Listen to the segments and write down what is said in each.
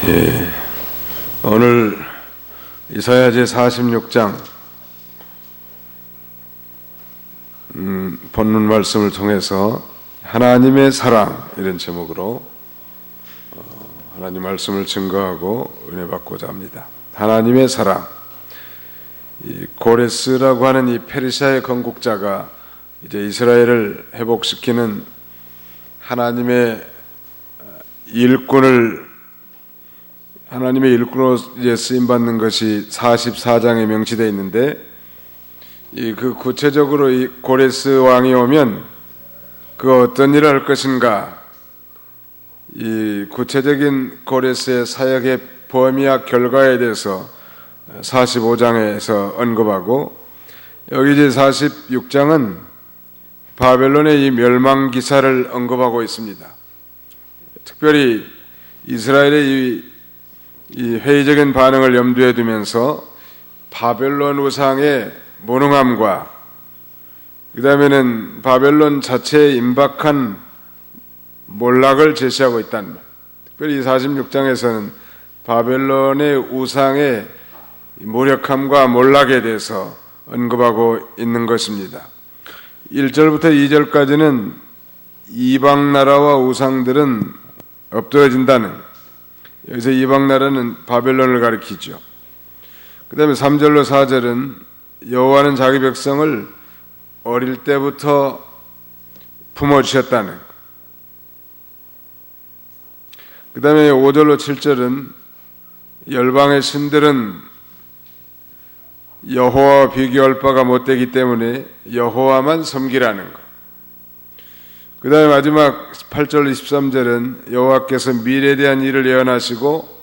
예, 오늘 이사야 제46장 본문 말씀을 통해서 하나님의 사랑 이런 제목으로 하나님 말씀을 증거하고 은혜 받고자 합니다. 하나님의 사랑. 이 고레스라고 하는 이 페르시아의 건국자가 이제 이스라엘을 회복시키는 하나님의 일꾼으로 이제 쓰임 받는 것이 44장에 명시되어 있는데, 그 구체적으로 이 고레스 왕이 오면 그 어떤 일을 할 것인가, 이 구체적인 고레스의 사역의 범위와 결과에 대해서 45장에서 언급하고, 여기 이제 46장은 바벨론의 이 멸망 기사를 언급하고 있습니다. 특별히 이스라엘의 이 회의적인 반응을 염두에 두면서 바벨론 우상의 무능함과 그 다음에는 바벨론 자체의 임박한 몰락을 제시하고 있다는 말. 특별히 46장에서는 바벨론의 우상의 무력함과 몰락에 대해서 언급하고 있는 것입니다. 1절부터 2절까지는 이방 나라와 우상들은 엎드러진다는, 여기서 이방 나라는 바벨론을 가리키죠. 그 다음에 3절로 4절은 여호와는 자기 백성을 어릴 때부터 품어주셨다는, 그 다음에 5절로 7절은 열방의 신들은 여호와와 비교할 바가 못되기 때문에 여호와만 섬기라는 것. 그 다음에 마지막 8절 23절은 여호와께서 미래에 대한 일을 예언하시고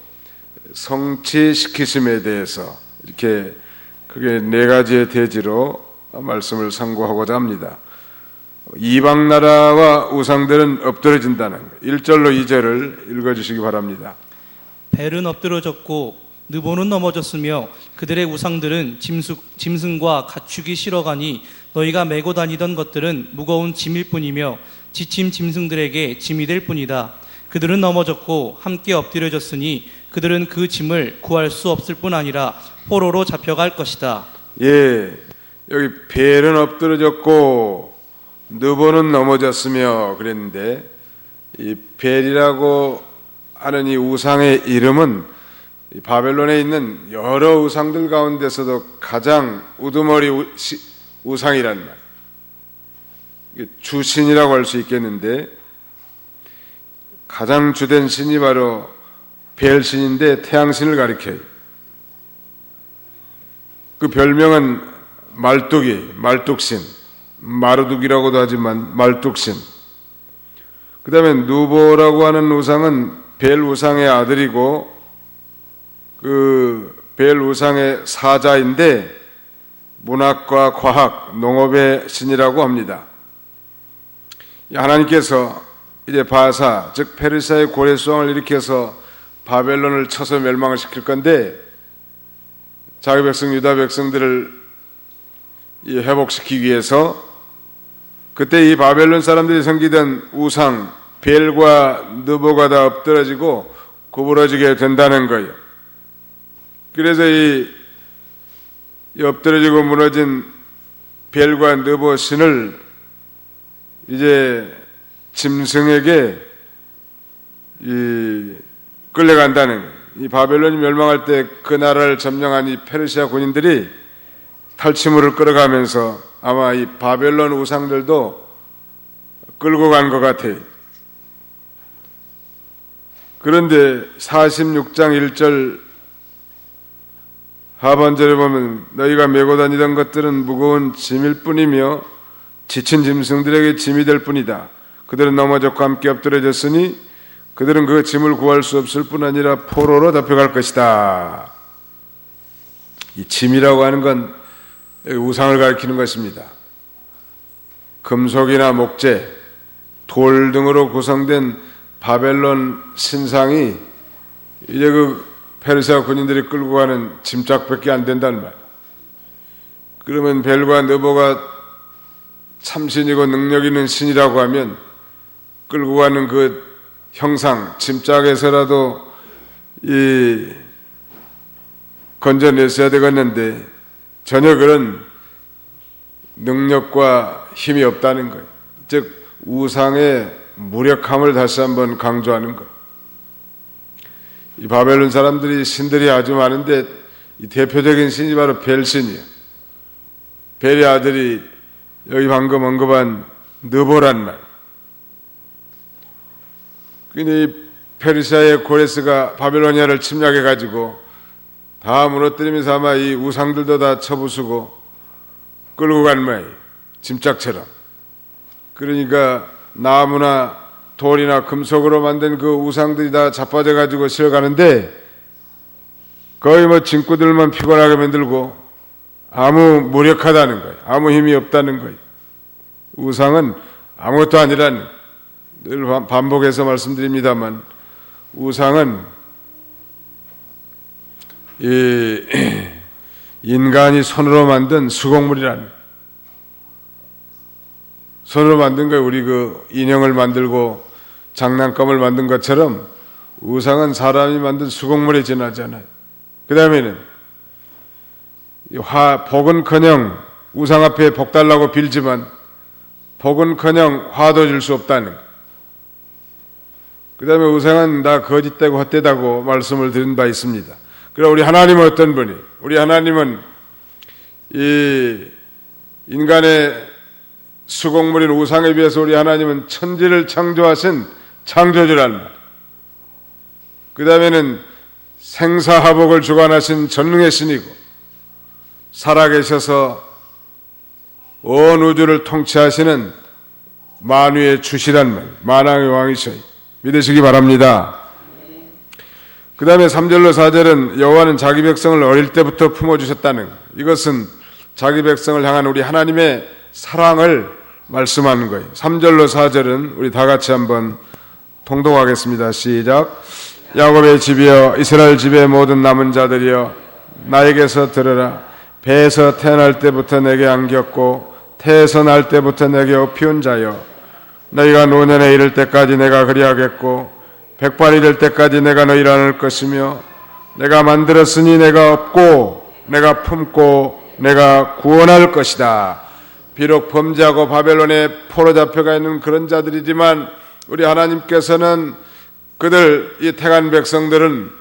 성취시키심에 대해서, 이렇게 크게 네 가지의 대지로 말씀을 상고하고자 합니다. 이방 나라와 우상들은 엎드러진다는 것. 1절로 2절을 읽어주시기 바랍니다. 벨은 엎드러졌고 느보는 넘어졌으며 그들의 우상들은 짐승과 가축이 실어가니 너희가 메고 다니던 것들은 무거운 짐일 뿐이며 지친 짐승들에게 짐이 될 뿐이다. 그들은 넘어졌고 함께 엎드려졌으니 그들은 그 짐을 구할 수 없을 뿐 아니라 포로로 잡혀갈 것이다. 예, 여기 벨은 엎드러졌고 느보는 넘어졌으며 그랬는데, 이 벨이라고 하는 이 우상의 이름은 바벨론에 있는 여러 우상들 가운데서도 가장 우두머리 우상이란 말, 주신이라고 할 수 있겠는데, 가장 주된 신이 바로 벨신인데 태양신을 가리켜요. 그 별명은 말뚝신, 마르둑이라고도 하지만 말뚝신. 그 다음에 누보라고 하는 우상은 벨 우상의 아들이고 그 벨 우상의 사자인데 문학과 과학, 농업의 신이라고 합니다. 하나님께서 이제 바사, 즉 페르시아의 고레스 왕을 일으켜서 바벨론을 쳐서 멸망을 시킬 건데, 자기 백성 유다 백성들을 회복시키기 위해서 그때 이 바벨론 사람들이 섬기던 우상 벨과 느보가 다 엎드러지고 구부러지게 된다는 거예요. 그래서 이 엎드러지고 무너진 벨과 느보 신을 이제 짐승에게 끌려간다는 거예요. 이 바벨론이 멸망할 때 그 나라를 점령한 이 페르시아 군인들이 탈취물을 끌어가면서 아마 이 바벨론 우상들도 끌고 간 것 같아요. 그런데 46장 1절 하반절에 보면 너희가 메고 다니던 것들은 무거운 짐일 뿐이며 지친 짐승들에게 짐이 될 뿐이다. 그들은 넘어졌고 함께 엎드려졌으니 그들은 그 짐을 구할 수 없을 뿐 아니라 포로로 잡혀갈 것이다. 이 짐이라고 하는 건 우상을 가리키는 것입니다. 금속이나 목재, 돌 등으로 구성된 바벨론 신상이 이제 그 페르시아 군인들이 끌고 가는 짐짝밖에 안 된다는 말. 그러면 벨과 느보가 참신이고 능력 있는 신이라고 하면 끌고 가는 그 형상, 짐짝에서라도 건져냈어야 되겠는데 전혀 그런 능력과 힘이 없다는 거예요. 즉 우상의 무력함을 다시 한번 강조하는 것. 이 바벨론 사람들이 신들이 아주 많은데 이 대표적인 신이 바로 벨신이에요. 벨의 아들이 여기 방금 언급한 느보란 말. 근데 페르시아의 고레스가 바벨로니아를 침략해가지고 다 무너뜨리면서 아마 이 우상들도 다 쳐부수고 끌고 간 모양이에요. 짐짝처럼. 그러니까 나무나 돌이나 금속으로 만든 그 우상들이 다 자빠져가지고 실어가는데 거의 뭐 친구들만 피곤하게 만들고 아무 무력하다는 거예요. 아무 힘이 없다는 거예요. 우상은 아무것도 아니라는, 늘 반복해서 말씀드립니다만 우상은 인간이 손으로 만든 수공물이라는, 손으로 만든 거예요. 우리 그 인형을 만들고 장난감을 만든 것처럼 우상은 사람이 만든 수공물에 지나잖아요. 그 다음에는 복은커녕 우상 앞에 복 달라고 빌지만 복은커녕 화도 줄 수 없다는 거. 그 다음에 우상은 다 거짓되고 헛되다고 말씀을 드린 바 있습니다. 그럼 우리 하나님은 어떤 분이? 우리 하나님은 이 인간의 수공물인 우상에 비해서 우리 하나님은 천지를 창조하신 창조주라는 말. 그 다음에는 생사화복을 주관하신 전능의 신이고 살아계셔서 온 우주를 통치하시는 만유의 주시란 말, 만왕의 왕이셔. 믿으시기 바랍니다. 그 다음에 3절로 4절은 여호와는 자기 백성을 어릴 때부터 품어주셨다는 것. 이것은 자기 백성을 향한 우리 하나님의 사랑을 말씀하는 거예요. 3절로 4절은 우리 다 같이 한번 통독하겠습니다. 시작. 야곱의 집이여 이스라엘 집의 모든 남은 자들이여 나에게서 들으라. 배에서 태어날 때부터 내게 안겼고 태에서 날 때부터 내게 업히운 자여 너희가 노년에 이를 때까지 내가 그리하겠고 백발이 될 때까지 내가 너희를 안을 것이며 내가 만들었으니 내가 업고 내가 품고 내가 구원할 것이다. 비록 범죄하고 바벨론에 포로 잡혀가 있는 그런 자들이지만 우리 하나님께서는 그들 이 택한 백성들은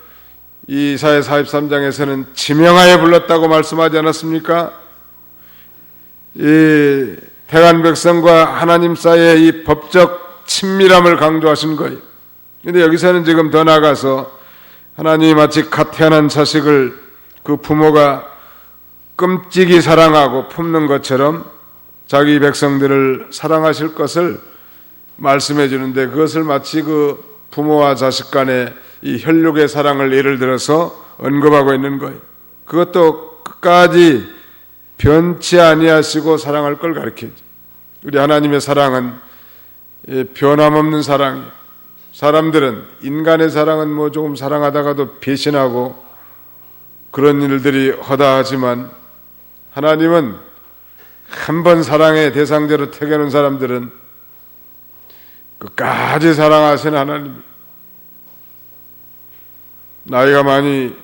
이사야 43장에서는 지명하여 불렀다고 말씀하지 않았습니까? 이 택한 백성과 하나님 사이의 이 법적 친밀함을 강조하신 거예요. 근데 여기서는 지금 더 나아가서 하나님이 마치 갓 태어난 자식을 그 부모가 끔찍이 사랑하고 품는 것처럼 자기 백성들을 사랑하실 것을 말씀해 주는데 그것을 마치 그 부모와 자식 간의 이 혈육의 사랑을 예를 들어서 언급하고 있는 거예요. 그것도 끝까지 변치 아니하시고 사랑할 걸 가르쳐줘. 우리 하나님의 사랑은 변함없는 사랑이에요. 사람들은 인간의 사랑은 뭐 조금 사랑하다가도 배신하고 그런 일들이 허다하지만 하나님은 한 번 사랑의 대상자로 택해놓은 사람들은 끝까지 사랑하시는 하나님. 나이가 많이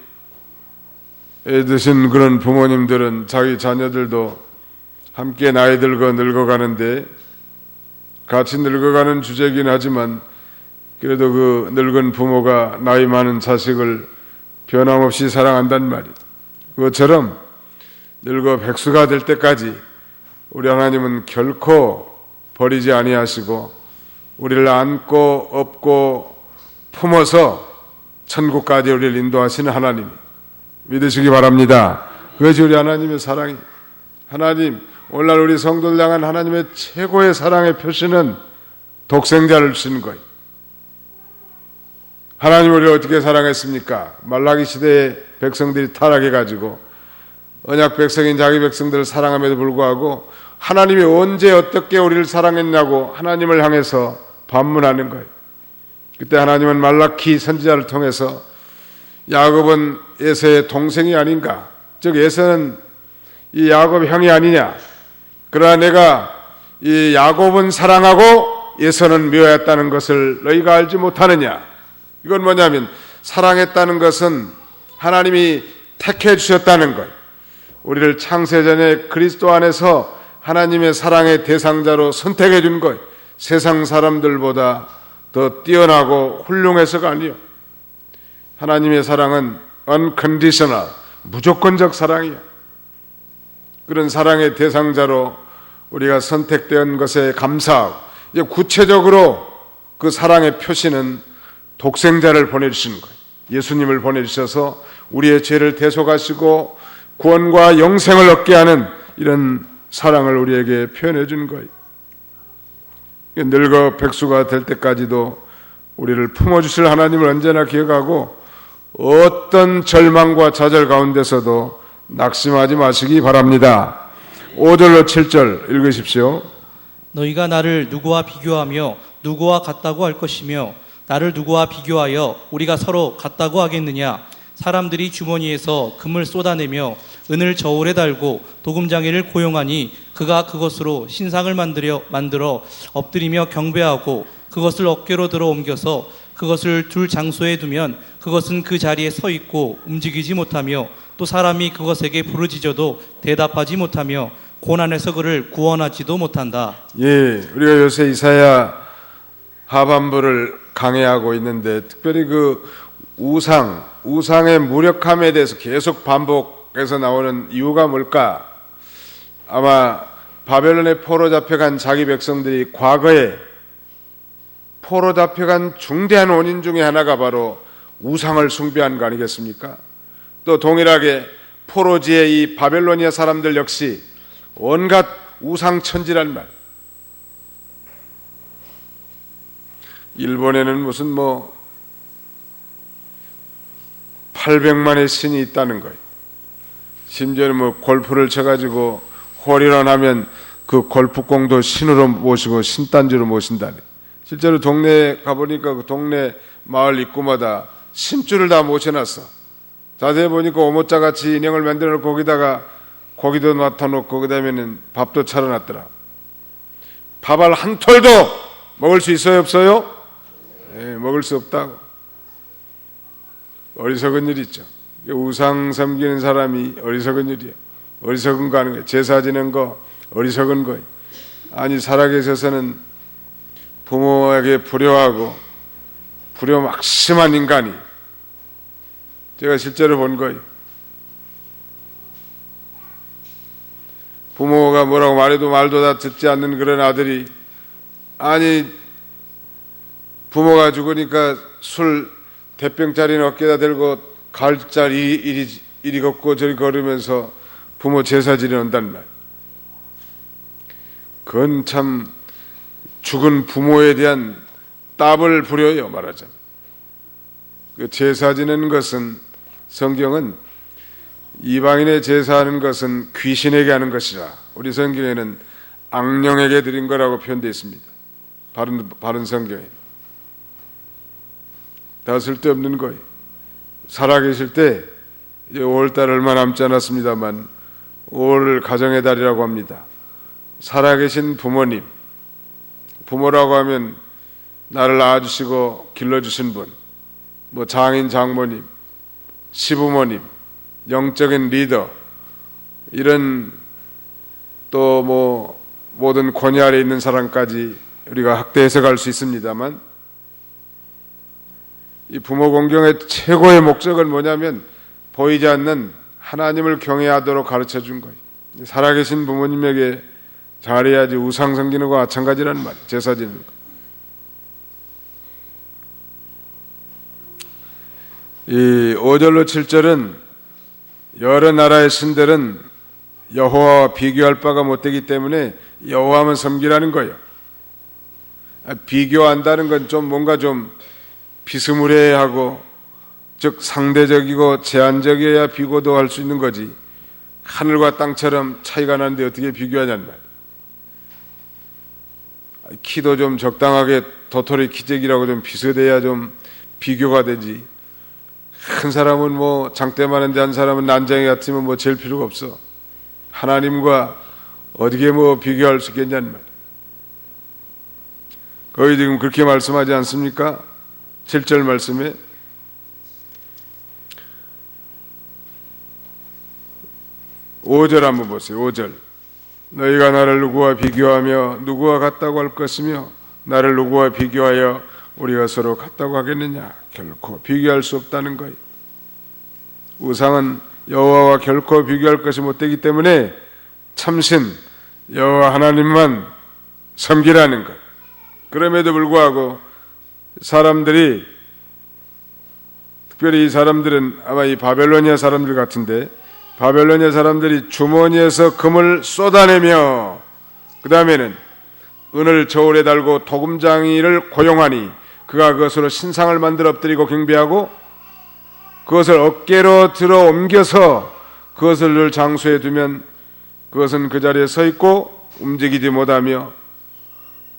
드신 그런 부모님들은 자기 자녀들도 함께 나이 들고 늙어가는데 같이 늙어가는 주제이긴 하지만 그래도 그 늙은 부모가 나이 많은 자식을 변함없이 사랑한단 말이에요. 그것처럼 늙어 백수가 될 때까지 우리 하나님은 결코 버리지 아니하시고 우리를 안고 업고 품어서 천국까지 우리를 인도하시는 하나님 믿으시기 바랍니다. 그것이 우리 하나님의 사랑이. 하나님 오늘날 우리 성도들 향한 하나님의 최고의 사랑의 표시는 독생자를 주시는 거예요. 하나님 우리를 어떻게 사랑했습니까? 말라기 시대에 백성들이 타락해가지고 언약 백성인 자기 백성들을 사랑함에도 불구하고 하나님이 언제 어떻게 우리를 사랑했냐고 하나님을 향해서 반문하는 거예요. 그때 하나님은 말라키 선지자를 통해서 야곱은 에서의 동생이 아닌가, 즉 에서는 이 야곱 형이 아니냐, 그러나 내가 이 야곱은 사랑하고 에서는 미워했다는 것을 너희가 알지 못하느냐. 이건 뭐냐면 사랑했다는 것은 하나님이 택해 주셨다는 것, 우리를 창세전에 그리스도 안에서 하나님의 사랑의 대상자로 선택해 준 것, 세상 사람들보다 더 뛰어나고 훌륭해서가 아니요, 하나님의 사랑은 unconditional, 무조건적 사랑이야. 그런 사랑의 대상자로 우리가 선택된 것에 감사하고, 이제 구체적으로 그 사랑의 표시는 독생자를 보내주시는 거예요. 예수님을 보내주셔서 우리의 죄를 대속하시고 구원과 영생을 얻게 하는 이런 사랑을 우리에게 표현해 준 거예요. 늙어 백수가 될 때까지도 우리를 품어주실 하나님을 언제나 기억하고 어떤 절망과 좌절 가운데서도 낙심하지 마시기 바랍니다. 5절로 7절 읽으십시오. 너희가 나를 누구와 비교하며 누구와 같다고 할 것이며 나를 누구와 비교하여 우리가 서로 같다고 하겠느냐. 사람들이 주머니에서 금을 쏟아내며 은을 저울에 달고 도금장이를 고용하니 그가 그것으로 신상을 만들어 엎드리며 경배하고 그것을 어깨로 들어 옮겨서 그것을 둘 장소에 두면 그것은 그 자리에 서 있고 움직이지 못하며 또 사람이 그것에게 부르짖어도 대답하지 못하며 고난에서 그를 구원하지도 못한다. 예, 우리가 요새 이사야 하반부를 강해하고 있는데 특별히 그 우상의 무력함에 대해서 계속 반복해서 나오는 이유가 뭘까? 아마 바벨론에 포로 잡혀간 자기 백성들이 과거에 포로 잡혀간 중대한 원인 중에 하나가 바로 우상을 숭배한 거 아니겠습니까? 또 동일하게 포로지의 이 바벨로니아 사람들 역시 온갖 우상천지란 말. 일본에는 무슨 800만의 신이 있다는 거예요. 심지어는 골프를 쳐가지고 홀이런 하면 그 골프공도 신으로 모시고 신단지로 모신다네. 실제로 동네에 가보니까 그 동네 마을 입구마다 신줄을 다 모셔놨어. 자세히 보니까 오모짜같이 인형을 만들어 놓고 거기다가 고기도 놔둬놓고 그 다음에는 밥도 차려놨더라. 밥알 한 톨도 먹을 수 있어요, 없어요? 네, 먹을 수 없다고. 어리석은 일 있죠. 우상 섬기는 사람이 어리석은 일이에요. 어리석은 거 하는 거예요. 제사 지는 거 어리석은 거예요. 아니, 살아계셔서는 부모에게 불효하고 불효막심한 인간이, 제가 실제로 본 거예요. 부모가 뭐라고 말해도 말도 다 듣지 않는 그런 아들이, 아니 부모가 죽으니까 술 대병짜리는 어깨다 들고 가을짜리 이리 걷고 저리 걸으면서 부모 제사 지내온단 말. 그건 참 죽은 부모에 대한 따블 부려요, 말하자면. 그 제사 지내는 것은, 성경은 이방인의 제사하는 것은 귀신에게 하는 것이라, 우리 성경에는 악령에게 드린 거라고 표현되어 있습니다. 바른 성경에. 다 쓸데없는 거예요. 살아계실 때, 이제 5월달 얼마 남지 않았습니다만 5월 가정의 달이라고 합니다. 살아계신 부모님, 부모라고 하면 나를 낳아주시고 길러주신 분, 장인, 장모님, 시부모님, 영적인 리더, 이런 또 모든 권위 아래 있는 사람까지 우리가 확대해서 갈 수 있습니다만, 이 부모 공경의 최고의 목적은 뭐냐면 보이지 않는 하나님을 경외하도록 가르쳐 준 거예요. 살아계신 부모님에게 잘해야지 우상 섬기는 거와 마찬가지라는 말이에요. 제사 지는 거. 이 5절로 7절은 여러 나라의 신들은 여호와와 비교할 바가 못되기 때문에 여호와만 섬기라는 거예요. 비교한다는 건 좀 뭔가 좀 비스무리하고, 즉 상대적이고 제한적이어야 비교도 할 수 있는 거지. 하늘과 땅처럼 차이가 나는데 어떻게 비교하냐는 말. 키도 좀 적당하게 도토리 키재기라고 좀 비슷해야 좀 비교가 되지. 큰 사람은 장대 많은데 한 사람은 난장이 같으면 제일 필요가 없어. 하나님과 어떻게 비교할 수 있겠냐는 말. 거의 지금 그렇게 말씀하지 않습니까? 7절 말씀에 5절 한번 보세요. 5절. 너희가 나를 누구와 비교하며 누구와 같다고 할 것이며 나를 누구와 비교하여 우리가 서로 같다고 하겠느냐. 결코 비교할 수 없다는 거예요. 우상은 여호와와 결코 비교할 것이 못되기 때문에 참신 여호와 하나님만 섬기라는 것. 그럼에도 불구하고 사람들이, 특별히 이 사람들은 아마 이 바벨로니아 사람들 같은데, 바벨로니아 사람들이 주머니에서 금을 쏟아내며 그 다음에는 은을 저울에 달고 도금장이를 고용하니 그가 그것으로 신상을 만들어 엎드리고 경배하고 그것을 어깨로 들어 옮겨서 그것을 늘 장소에 두면 그것은 그 자리에 서 있고 움직이지 못하며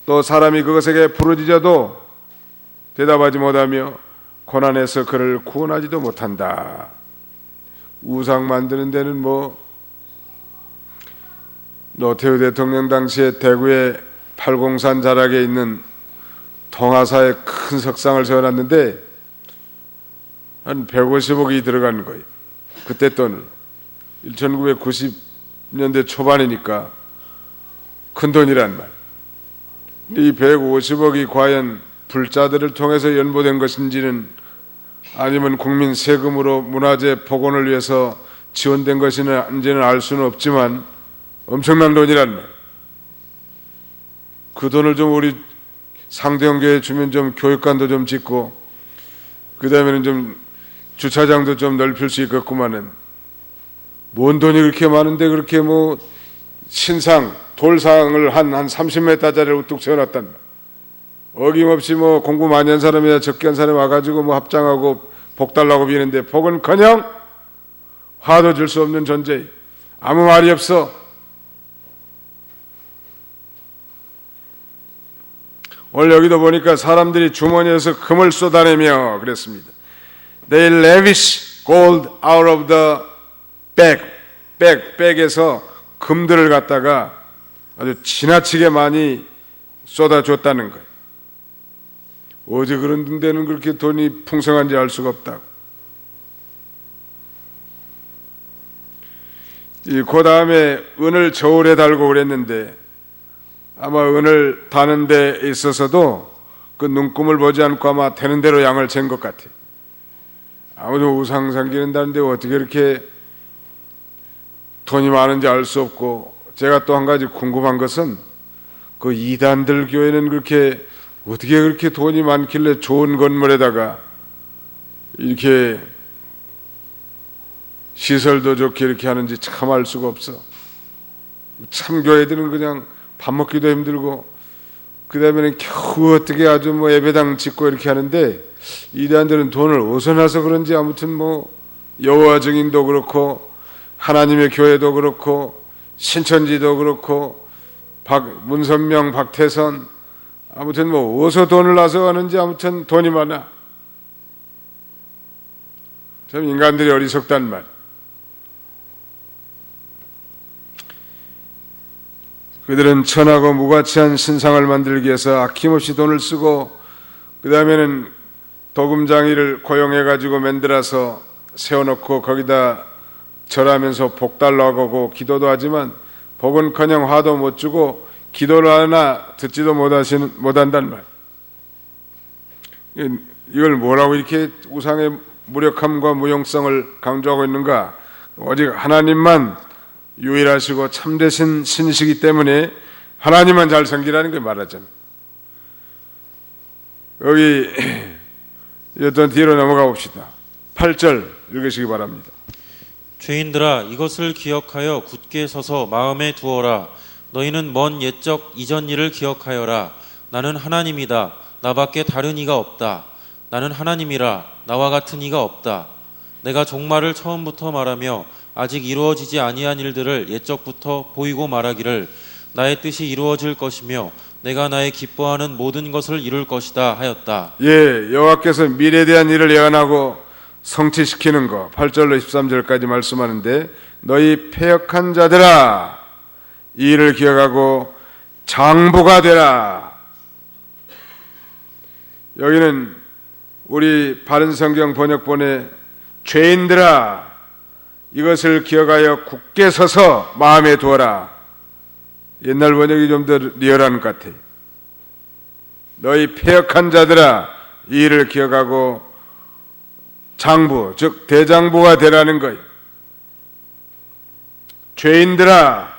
또 사람이 그것에게 부르짖어도 대답하지 못하며 고난에서 그를 구원하지도 못한다. 우상 만드는 데는 뭐 노태우 대통령 당시에 대구의 팔공산 자락에 있는 동화사에 큰 석상을 세워놨는데 한 150억이 들어간 거예요. 그때 돈을. 1990년대 초반이니까 큰 돈이란 말. 이 150억이 과연 불자들을 통해서 연보된 것인지는 아니면 국민 세금으로 문화재 복원을 위해서 지원된 것인지는 알 수는 없지만 엄청난 돈이란 말. 그 돈을 좀 우리 상대형 교회에 주면 좀 교육관도 좀 짓고 그 다음에는 좀 주차장도 좀 넓힐 수 있겠구만은 뭔 돈이 그렇게 많은데 그렇게 뭐 신상 돌상을 한 30m짜리를 우뚝 세워놨단 말. 어김없이 뭐 공부 많이 한 사람이나 적게 한 사람이 와가지고 뭐 합장하고 복 달라고 비는데 복은커녕 화도 줄 수 없는 존재. 아무 말이 없어. 오늘 여기도 보니까 사람들이 주머니에서 금을 쏟아내며 그랬습니다. They lavish gold out of the 백에서 금들을 갖다가 아주 지나치게 많이 쏟아줬다는 거예요. 어제 그런 데는 그렇게 돈이 풍성한지 알 수가 없다고. 그 다음에 은을 저울에 달고 그랬는데 아마 은을 다는 데 있어서도 그 눈금을 보지 않고 아마 되는 대로 양을 잰 것 같아요. 아무도 우상 섬기는다는데 어떻게 이렇게 돈이 많은지 알 수 없고, 제가 또 한 가지 궁금한 것은 그 이단들 교회는 그렇게 어떻게 그렇게 돈이 많길래 좋은 건물에다가 이렇게 시설도 좋게 이렇게 하는지 참 알 수가 없어. 참 교회들은 그냥 밥 먹기도 힘들고 그 다음에는 겨우 어떻게 아주 뭐 예배당 짓고 이렇게 하는데 이단들은 돈을 어디서 나서 그런지 아무튼 뭐 여호와 증인도 그렇고 하나님의 교회도 그렇고 신천지도 그렇고 문선명, 박태선 아무튼 뭐 어디서 돈을 나서 하는지 아무튼 돈이 많아. 참 인간들이 어리석단 말. 그들은 천하고 무가치한 신상을 만들기 위해서 아낌없이 돈을 쓰고 그 다음에는 도금장이를 고용해가지고 만들어서 세워놓고 거기다 절하면서 복 달라고 하고 기도도 하지만 복은커녕 화도 못 주고 기도를 하나 듣지도 못한단 말. 이걸 뭐라고 이렇게 우상의 무력함과 무용성을 강조하고 있는가? 오직 하나님만 유일하시고 참되신 신이시기 때문에 하나님만 잘 섬기라는 게 말하잖아요. 여기 어떤 뒤로 넘어가 봅시다. 8절 읽으시기 바랍니다. 죄인들아 이것을 기억하여 굳게 서서 마음에 두어라. 너희는 먼 옛적 이전 일을 기억하여라. 나는 하나님이다. 나밖에 다른 이가 없다. 나는 하나님이라. 나와 같은 이가 없다. 내가 종말을 처음부터 말하며 아직 이루어지지 아니한 일들을 옛적부터 보이고 말하기를 나의 뜻이 이루어질 것이며 내가 나의 기뻐하는 모든 것을 이룰 것이다 하였다. 예, 여호와께서 미래에 대한 일을 예언하고 성취시키는 거 8절로 13절까지 말씀하는데 너희 패역한 자들아 이 일을 기억하고 장부가 되라. 여기는 우리 바른 성경 번역본에 죄인들아 이것을 기억하여 굳게 서서 마음에 두어라. 옛날 번역이 좀 더 리얼한 것 같아요. 너희 패역한 자들아, 이 일을 기억하고 장부, 즉 대장부가 되라는 거예요. 죄인들아,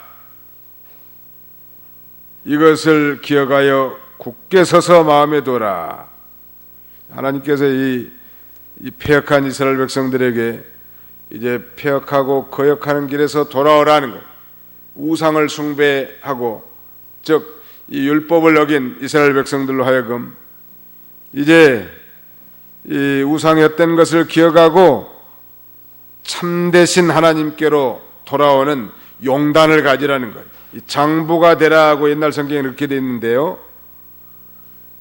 이것을 기억하여 굳게 서서 마음에 두어라. 하나님께서 이 패역한 이스라엘 백성들에게 이제 패역하고 거역하는 길에서 돌아오라는 거예요. 우상을 숭배하고, 즉 이 율법을 어긴 이스라엘 백성들로 하여금 이제 이 우상이 헛된 것을 기억하고 참되신 하나님께로 돌아오는 용단을 가지라는 거예요. 이 장부가 되라고 옛날 성경에 이렇게 되어 있는데요,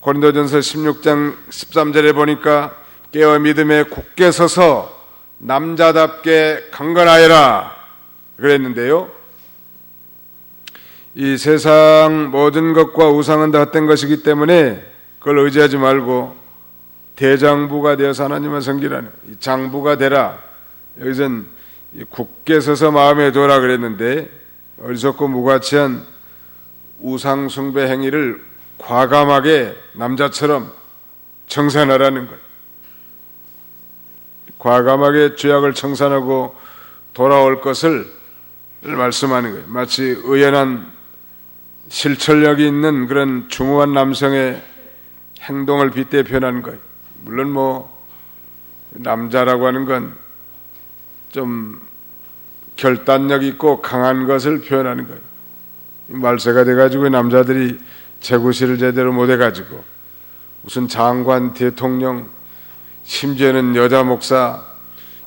고린도전서 16장 13절에 보니까 깨어 믿음에 굳게 서서 남자답게 강건하여라 그랬는데요, 이 세상 모든 것과 우상은 다 헛된 것이기 때문에 그걸 의지하지 말고 대장부가 되어서 하나님을 섬기라는, 이 장부가 되라. 여기선 굳게 서서 마음에 두어라 그랬는데, 어리석고 무가치한 우상 숭배 행위를 과감하게 남자처럼 청산하라는 거예요. 과감하게 죄악을 청산하고 돌아올 것을 말씀하는 거예요. 마치 의연한 실천력이 있는 그런 중후한 남성의 행동을 빗대 표현하는 거예요. 물론 뭐 남자라고 하는 건 좀 결단력 있고 강한 것을 표현하는 거예요. 말세가 돼가지고 남자들이 재구실을 제대로 못해가지고 무슨 장관, 대통령, 심지어는 여자 목사,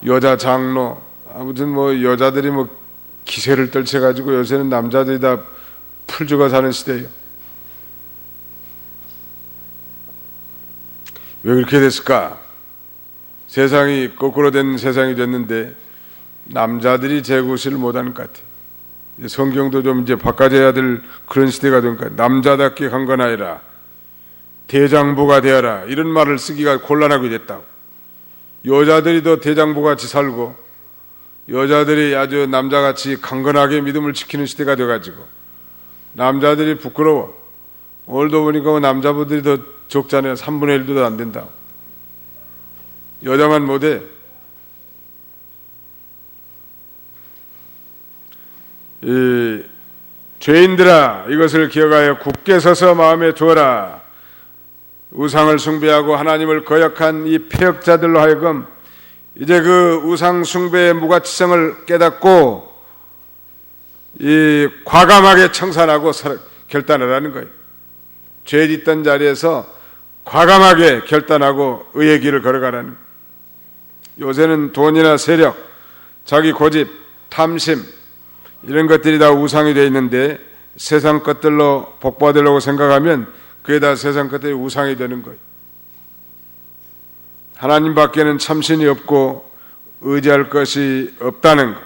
여자 장로, 아무튼 뭐 여자들이 뭐 기세를 떨쳐가지고 요새는 남자들이 다 풀죽어 사는 시대예요. 왜 그렇게 됐을까? 세상이 거꾸로 된 세상이 됐는데 남자들이 재구실을 못하는 것 같아요. 성경도 좀 이제 바꿔줘야 될 그런 시대가 된 것 같아요. 남자답게 강건하여라, 대장부가 되어라, 이런 말을 쓰기가 곤란하게 됐다고. 여자들이 더 대장부같이 살고 여자들이 아주 남자같이 강건하게 믿음을 지키는 시대가 돼가지고 남자들이 부끄러워. 오늘도 보니까 남자분들이 더 적잖아요. 3분의 1도 안 된다고. 여자만 못해. 이 죄인들아, 이것을 기억하여 굳게 서서 마음에 두어라. 우상을 숭배하고 하나님을 거역한 이 패역자들로 하여금 이제 그 우상 숭배의 무가치성을 깨닫고 이 과감하게 청산하고 결단하라는 거예요. 죄 짓던 자리에서 과감하게 결단하고 의의 길을 걸어가라는 거예요. 요새는 돈이나 세력, 자기 고집, 탐심, 이런 것들이 다 우상이 되어 있는데 세상 것들로 복받으려고 생각하면 그게 다 세상 것들이 우상이 되는 거예요. 하나님 밖에는 참신이 없고 의지할 것이 없다는 것.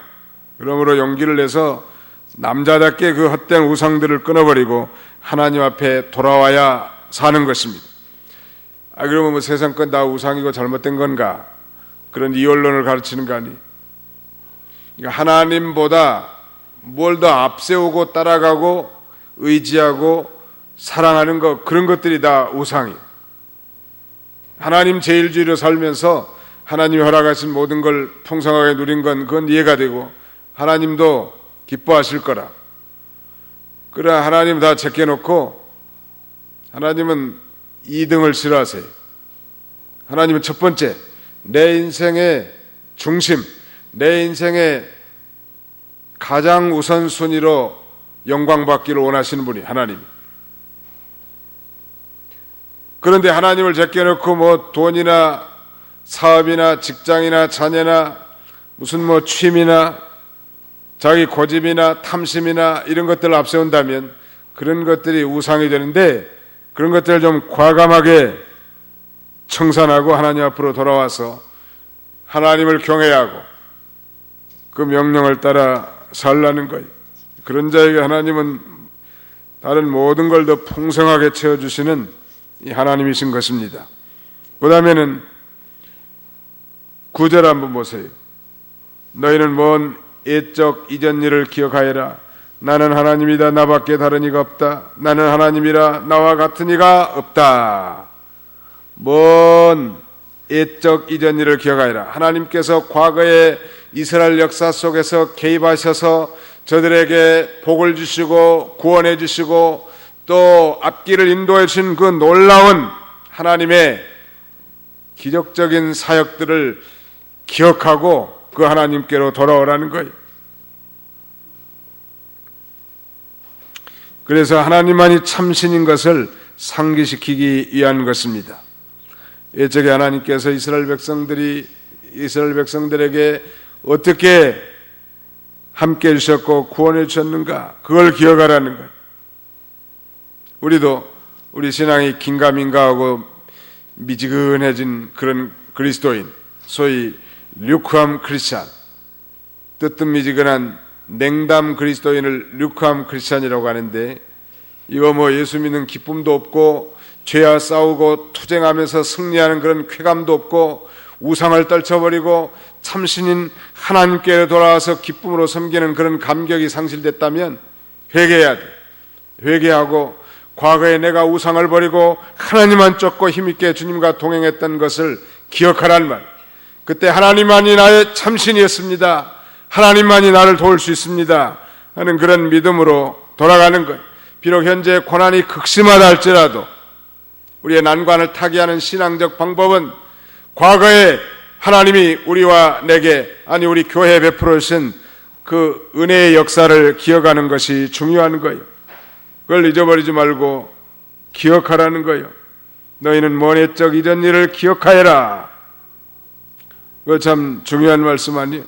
그러므로 용기를 내서 남자답게 그 헛된 우상들을 끊어버리고 하나님 앞에 돌아와야 사는 것입니다. 그러면 뭐 세상 건 다 우상이고 잘못된 건가? 그런 이원론을 가르치는 거 아니? 그러니까 하나님보다 뭘 더 앞세우고 따라가고 의지하고 사랑하는 것, 그런 것들이 다 우상이에요. 하나님 제일주의로 살면서 하나님이 허락하신 모든 걸 풍성하게 누린 건 그건 이해가 되고 하나님도 기뻐하실 거라. 그러나 하나님 다 제껴놓고 하나님은 2등을 싫어하세요. 하나님은 첫 번째, 내 인생의 중심, 내 인생의 가장 우선순위로 영광받기를 원하시는 분이 하나님. 그런데 하나님을 제껴놓고 뭐 돈이나 사업이나 직장이나 자녀나 무슨 뭐 취미나 자기 고집이나 탐심이나 이런 것들을 앞세운다면 그런 것들이 우상이 되는데, 그런 것들을 좀 과감하게 청산하고 하나님 앞으로 돌아와서 하나님을 경외해야 하고 그 명령을 따라 살라는 거예요. 그런 자에게 하나님은 다른 모든 걸 더 풍성하게 채워주시는 이 하나님이신 것입니다. 그 다음에는 9절 한번 보세요. 너희는 먼 옛적 이전 일을 기억하여라. 나는 하나님이다. 나밖에 다른 이가 없다. 나는 하나님이라. 나와 같은 이가 없다. 먼 옛적 이전 일을 기억하여라. 하나님께서 과거의 이스라엘 역사 속에서 개입하셔서 저들에게 복을 주시고 구원해 주시고 또 앞길을 인도해 주신 그 놀라운 하나님의 기적적인 사역들을 기억하고 그 하나님께로 돌아오라는 거예요. 그래서 하나님만이 참신인 것을 상기시키기 위한 것입니다. 옛적에 하나님께서 이스라엘 백성들에게 어떻게 함께 해주셨고 구원해 주셨는가, 그걸 기억하라는 거예요. 우리도 우리 신앙이 긴가민가하고 미지근해진 그런 그리스도인, 소위 류크함 크리스찬, 뜨뜻미지근한 냉담 그리스도인을 류크함 크리스찬이라고 하는데, 이거 뭐 예수 믿는 기쁨도 없고 죄와 싸우고 투쟁하면서 승리하는 그런 쾌감도 없고 우상을 떨쳐버리고 참신인 하나님께 돌아와서 기쁨으로 섬기는 그런 감격이 상실됐다면 회개해야 돼. 회개하고 과거에 내가 우상을 버리고 하나님만 쫓고 힘있게 주님과 동행했던 것을 기억하라는 말. 그때 하나님만이 나의 참신이었습니다. 하나님만이 나를 도울 수 있습니다 하는 그런 믿음으로 돌아가는 것. 비록 현재 고난이 극심하다 할지라도 우리의 난관을 타개하는 신앙적 방법은 과거에 하나님이 우리와 내게, 아니 우리 교회에 베풀어 주신 그 은혜의 역사를 기억하는 것이 중요한 거예요. 그걸 잊어버리지 말고 기억하라는 거예요. 너희는 먼 옛적 이전 일을 기억하여라. 그거 참 중요한 말씀 아니에요?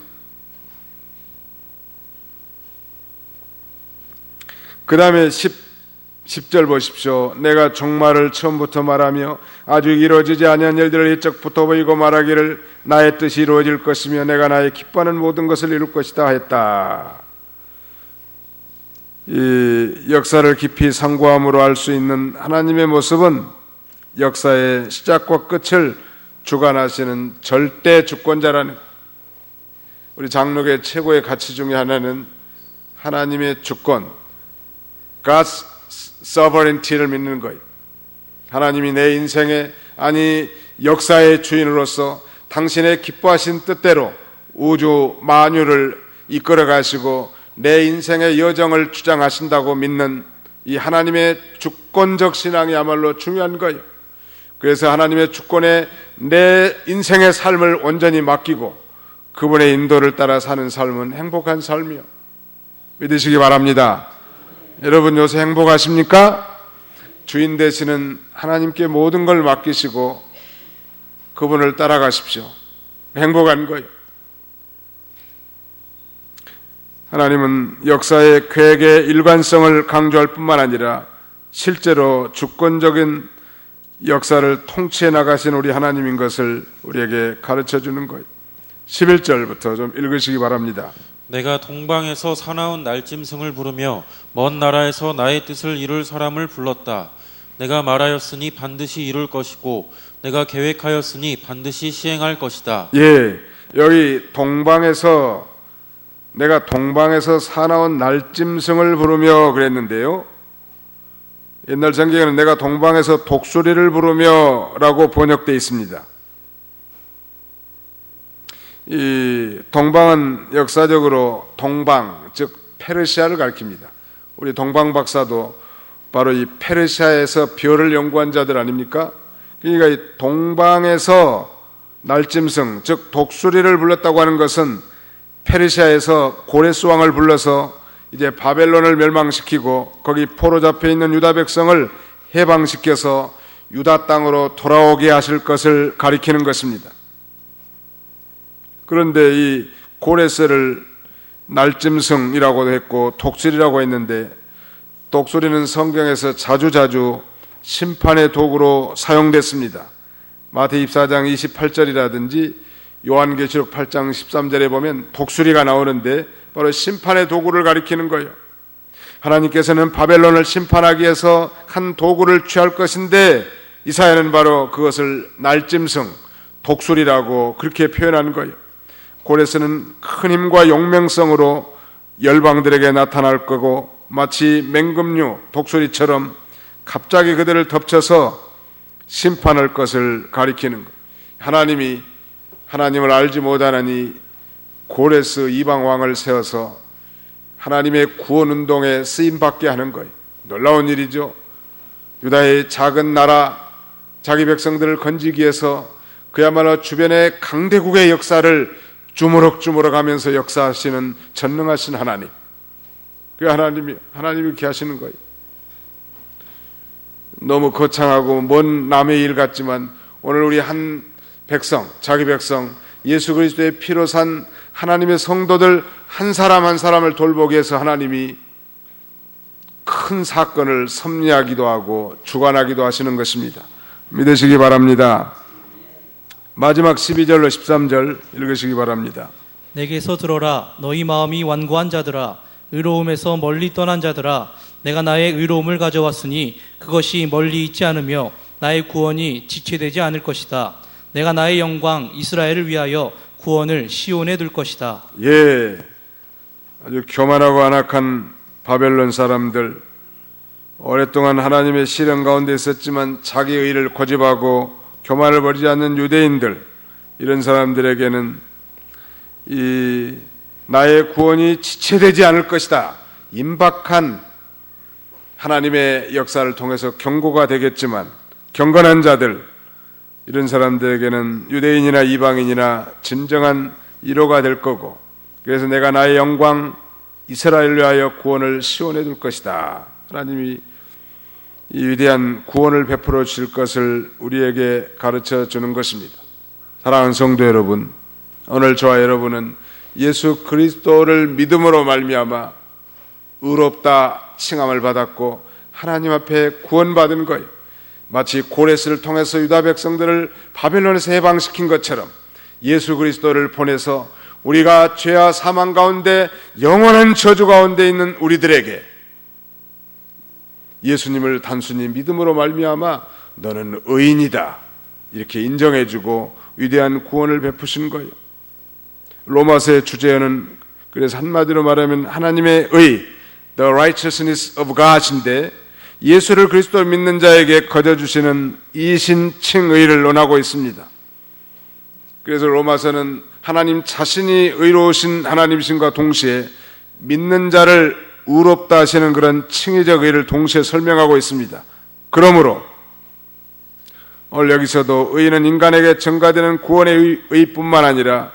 그 다음에 10절 보십시오. 내가 종말을 처음부터 말하며 아직 이루어지지 아니한 일들을 옛적부터 보이고 말하기를 나의 뜻이 이루어질 것이며 내가 나의 기뻐하는 모든 것을 이룰 것이다 했다. 이 역사를 깊이 상고함으로 알 수 있는 하나님의 모습은 역사의 시작과 끝을 주관하시는 절대 주권자라는, 우리 장로교의 최고의 가치 중에 하나는 하나님의 주권, God's sovereignty를 믿는 거예요. 하나님이 내 인생의, 아니 역사의 주인으로서 당신의 기뻐하신 뜻대로 우주 만유를 이끌어 가시고 내 인생의 여정을 주장하신다고 믿는 이 하나님의 주권적 신앙이야말로 중요한 거예요. 그래서 하나님의 주권에 내 인생의 삶을 온전히 맡기고 그분의 인도를 따라 사는 삶은 행복한 삶이요, 믿으시기 바랍니다. 여러분 요새 행복하십니까? 주인 되시는 하나님께 모든 걸 맡기시고 그분을 따라가십시오. 행복한 거예요. 하나님은 역사의 계획의 일관성을 강조할 뿐만 아니라 실제로 주권적인 역사를 통치해 나가신 우리 하나님인 것을 우리에게 가르쳐 주는 거예요. 11절부터 좀 읽으시기 바랍니다. 내가 동방에서 사나운 날짐승을 부르며 먼 나라에서 나의 뜻을 이룰 사람을 불렀다. 내가 말하였으니 반드시 이룰 것이고 내가 계획하였으니 반드시 시행할 것이다. 예, 여기 내가 동방에서 사나운 날짐승을 부르며 그랬는데요, 옛날 성경에는 내가 동방에서 독수리를 부르며 라고 번역되어 있습니다. 이 동방은 역사적으로 동방, 즉 페르시아를 가리킵니다. 우리 동방 박사도 바로 이 페르시아에서 별을 연구한 자들 아닙니까? 그러니까 이 동방에서 날짐승, 즉 독수리를 불렀다고 하는 것은 페르시아에서 고레스 왕을 불러서 이제 바벨론을 멸망시키고 거기 포로 잡혀 있는 유다 백성을 해방시켜서 유다 땅으로 돌아오게 하실 것을 가리키는 것입니다. 그런데 이 고레스를 날짐승이라고도 했고 독수리라고 했는데, 독수리는 성경에서 자주자주 심판의 도구로 사용됐습니다. 마태복음 24장 28절이라든지 요한계시록 8장 13절에 보면 독수리가 나오는데 바로 심판의 도구를 가리키는 거예요. 하나님께서는 바벨론을 심판하기 위해서 한 도구를 취할 것인데 이사야는 바로 그것을 날짐승, 독수리라고 그렇게 표현하는 거예요. 고레스는 큰 힘과 용맹성으로 열방들에게 나타날 거고 마치 맹금류, 독수리처럼 갑자기 그들을 덮쳐서 심판할 것을 가리키는 것. 하나님이 하나님을 알지 못하는 이 고레스 이방왕을 세워서 하나님의 구원운동에 쓰임받게 하는 거예요. 놀라운 일이죠. 유다의 작은 나라, 자기 백성들을 건지기 위해서 그야말로 주변의 강대국의 역사를 주무럭주무럭 하면서 역사하시는 전능하신 하나님. 그 하나님이 이렇게 하시는 거예요. 너무 거창하고 먼 남의 일 같지만 오늘 우리 한 백성, 자기 백성, 예수 그리스도의 피로 산 하나님의 성도들 한 사람 한 사람을 돌보기 위해서 하나님이 큰 사건을 섭리하기도 하고 주관하기도 하시는 것입니다. 믿으시기 바랍니다. 마지막 12절로 13절 읽으시기 바랍니다. 내게서 들어라 너희 마음이 완고한 자들아 의로움에서 멀리 떠난 자들아 내가 나의 의로움을 가져왔으니 그것이 멀리 있지 않으며 나의 구원이 지체되지 않을 것이다. 내가 나의 영광 이스라엘을 위하여 구원을 시온에 둘 것이다. 예, 아주 교만하고 안악한 바벨론 사람들, 오랫동안 하나님의 시련 가운데 있었지만 자기 의를 고집하고 교만을 버리지 않는 유대인들, 이런 사람들에게는 이 나의 구원이 지체되지 않을 것이다, 임박한 하나님의 역사를 통해서 경고가 되겠지만 경건한 자들, 이런 사람들에게는 유대인이나 이방인이나 진정한 위로가 될 거고, 그래서 내가 나의 영광 이스라엘을 위하여 구원을 시온에 둘 것이다. 하나님이 이 위대한 구원을 베풀어 주실 것을 우리에게 가르쳐 주는 것입니다. 사랑하는 성도 여러분, 오늘 저와 여러분은 예수 그리스도를 믿음으로 말미암아 의롭다 칭함을 받았고 하나님 앞에 구원받은 거예요. 마치 고레스를 통해서 유다 백성들을 바벨론에서 해방시킨 것처럼 예수 그리스도를 보내서 우리가 죄와 사망 가운데 영원한 저주 가운데 있는 우리들에게 예수님을 단순히 믿음으로 말미암아 너는 의인이다 이렇게 인정해주고 위대한 구원을 베푸신 거예요. 로마서의 주제어는 그래서 한마디로 말하면 하나님의 의, the righteousness of God인데 예수를 그리스도를 믿는 자에게 거저주시는 이신칭의를 논하고 있습니다. 그래서 로마서는 하나님 자신이 의로우신 하나님이신과 동시에 믿는 자를 의롭다 하시는 그런 칭의적 의를 동시에 설명하고 있습니다. 그러므로 오늘 여기서도 의는 인간에게 전가되는 구원의 의뿐만 아니라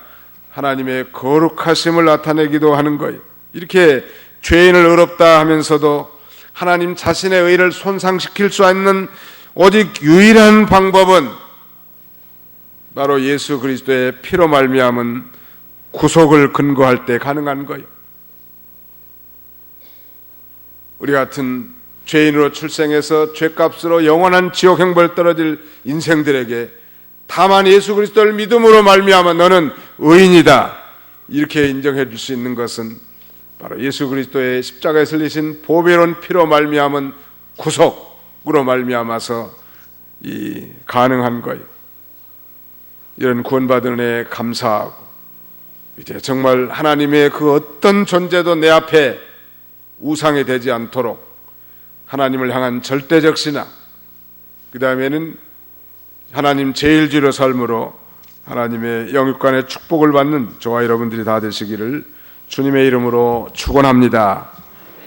하나님의 거룩하심을 나타내기도 하는 거예요. 이렇게 죄인을 의롭다 하면서도 하나님 자신의 의를 손상시킬 수 있는 오직 유일한 방법은 바로 예수 그리스도의 피로 말미암은 구속을 근거할 때 가능한 거예요. 우리 같은 죄인으로 출생해서 죄값으로 영원한 지옥 행벌 떨어질 인생들에게 다만 예수 그리스도를 믿음으로 말미암아 너는 의인이다 이렇게 인정해 줄 수 있는 것은 바로 예수 그리스도의 십자가에 흘리신 보배로운 피로 말미암은 구속으로 말미암아서 가능한 거예요. 이런 구원받은 은혜에 감사하고 이제 정말 하나님의 그 어떤 존재도 내 앞에 우상이 되지 않도록 하나님을 향한 절대적 신앙, 그 다음에는 하나님 제일주의로 삶으로 하나님의 영육간의 축복을 받는 저와 여러분들이 다 되시기를 주님의 이름으로 축원합니다.